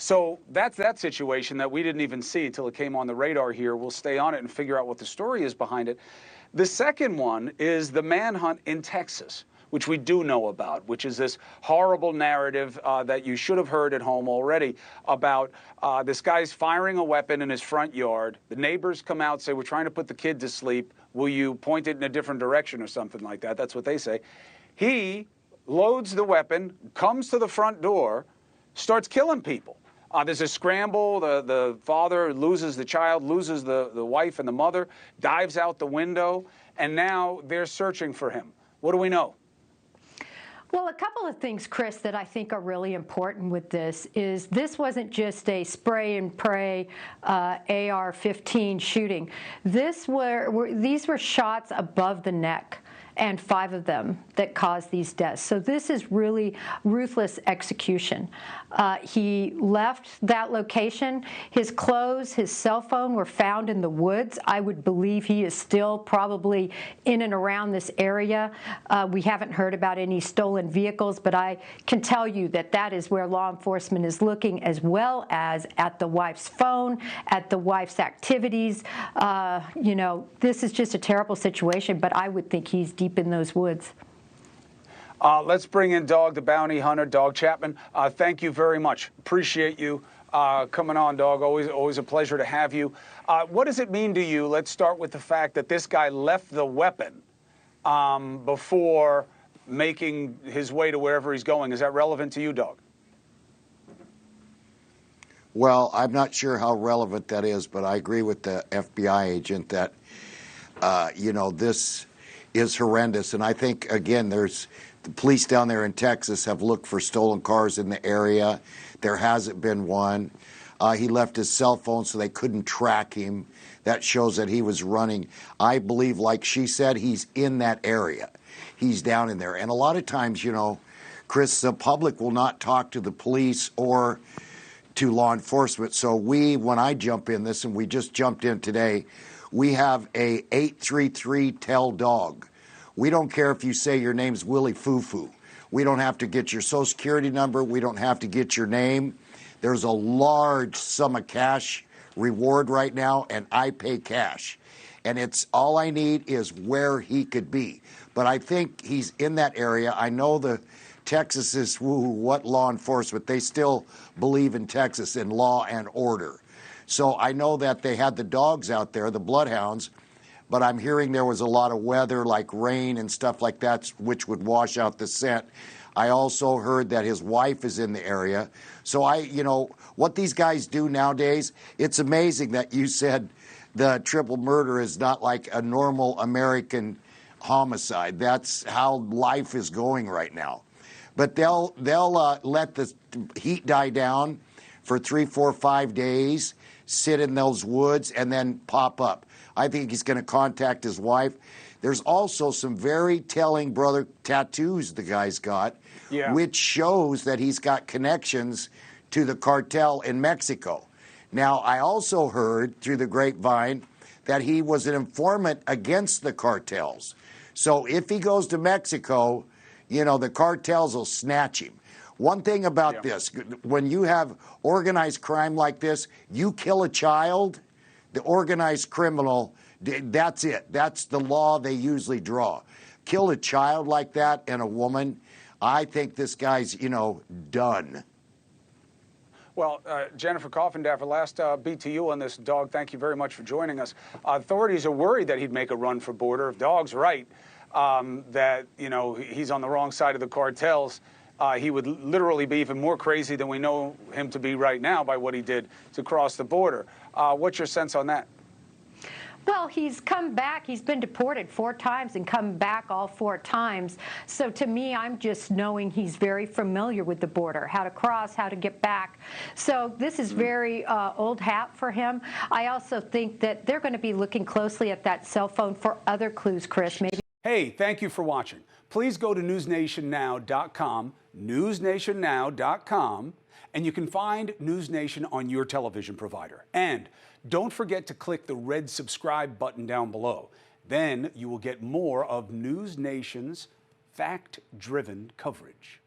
So that's that situation that we didn't even see until it came on the radar here. We'll stay on it and figure out what the story is behind it. The second one is the manhunt in Texas, which we do know about, which is this horrible narrative that you should have heard at home already about this guy's firing a weapon in his front yard. The neighbors come out, say, we're trying to put the kid to sleep. Will you point it in a different direction or something like that? That's what they say. He loads the weapon, comes to the front door, starts killing people. There's a scramble. The father loses the child, loses the wife and the mother, dives out the window, and now they're searching for him. What do we know? Well, a couple of things, Chris, that I think are really important with this is this wasn't just a spray and pray AR-15 shooting. These were shots above the neck, and 5 of them that caused these deaths. So this is really ruthless execution. He left that location. His clothes, his cell phone were found in the woods. I would believe he is still probably in and around this area. We haven't heard about any stolen vehicles, but I can tell you that that is where law enforcement is looking, as well as at the wife's phone, at the wife's activities. You know, this is just a terrible situation, but I would think he's deep in those woods. Let's bring in Dog, the bounty hunter, Dog Chapman. Thank you very much. Appreciate you coming on, Dog. Always a pleasure to have you. What does it mean to you? Let's start with the fact that this guy left the weapon before making his way to wherever he's going. Is that relevant to you, Dog? Well, I'm not sure how relevant that is, but I agree with the FBI agent that, you know, this is horrendous. And I think, again, there's the police down there in Texas have looked for stolen cars in the area. There hasn't been one. He left his cell phone so they couldn't track him. That shows that he was running. I believe, like she said, he's in that area. He's down in there. And a lot of times, you know, Chris, the public will not talk to the police or to law enforcement. So when I jump in this, and we just jumped in today, we have a 833 tell dog. We don't care if you say your name's Willie Foo-Foo. We don't have to get your social security number. We don't have to get your name. There's a large sum of cash reward right now, and I pay cash. And it's all I need is where he could be. But I think he's in that area. I know the Texas is what law enforcement. They still believe in Texas in law and order. So I know that they had the dogs out there, the bloodhounds, but I'm hearing there was a lot of weather, like rain and stuff like that, which would wash out the scent. I also heard that his wife is in the area. So you know, what these guys do nowadays, it's amazing that you said the triple murder is not like a normal American homicide. That's how life is going right now. But they'll let the heat die down for 3, 4, 5 days, sit in those woods, and then pop up. I think he's going to contact his wife. There's also some very telling, brother, tattoos the guy's got, which shows that he's got connections to the cartel in Mexico. Now, I also heard through the grapevine that he was an informant against the cartels. So if he goes to Mexico, you know, the cartels will snatch him. One thing about this, when you have organized crime like this, you kill a child, the organized criminal, that's it. That's the law they usually draw. Kill a child like that and a woman, I think this guy's, you know, done. Well, Jennifer Coffindaffer, last beat to you on this, Dog. Thank you very much for joining us. Authorities are worried that he'd make a run for border. If Dog's right, that, you know, he's on the wrong side of the cartels, he would literally be even more crazy than we know him to be right now by what he did to cross the border. What's your sense on that? Well, he's come back. He's been deported 4 times and come back all 4 times. So to me, I'm just knowing he's very familiar with the border, how to cross, how to get back. So this is very old hat for him. I also think that they're going to be looking closely at that cell phone for other clues, Chris. Maybe. Hey, thank you for watching. Please go to newsnationnow.com, newsnationnow.com, and you can find NewsNation on your television provider. And don't forget to click the red subscribe button down below. Then you will get more of NewsNation's fact-driven coverage.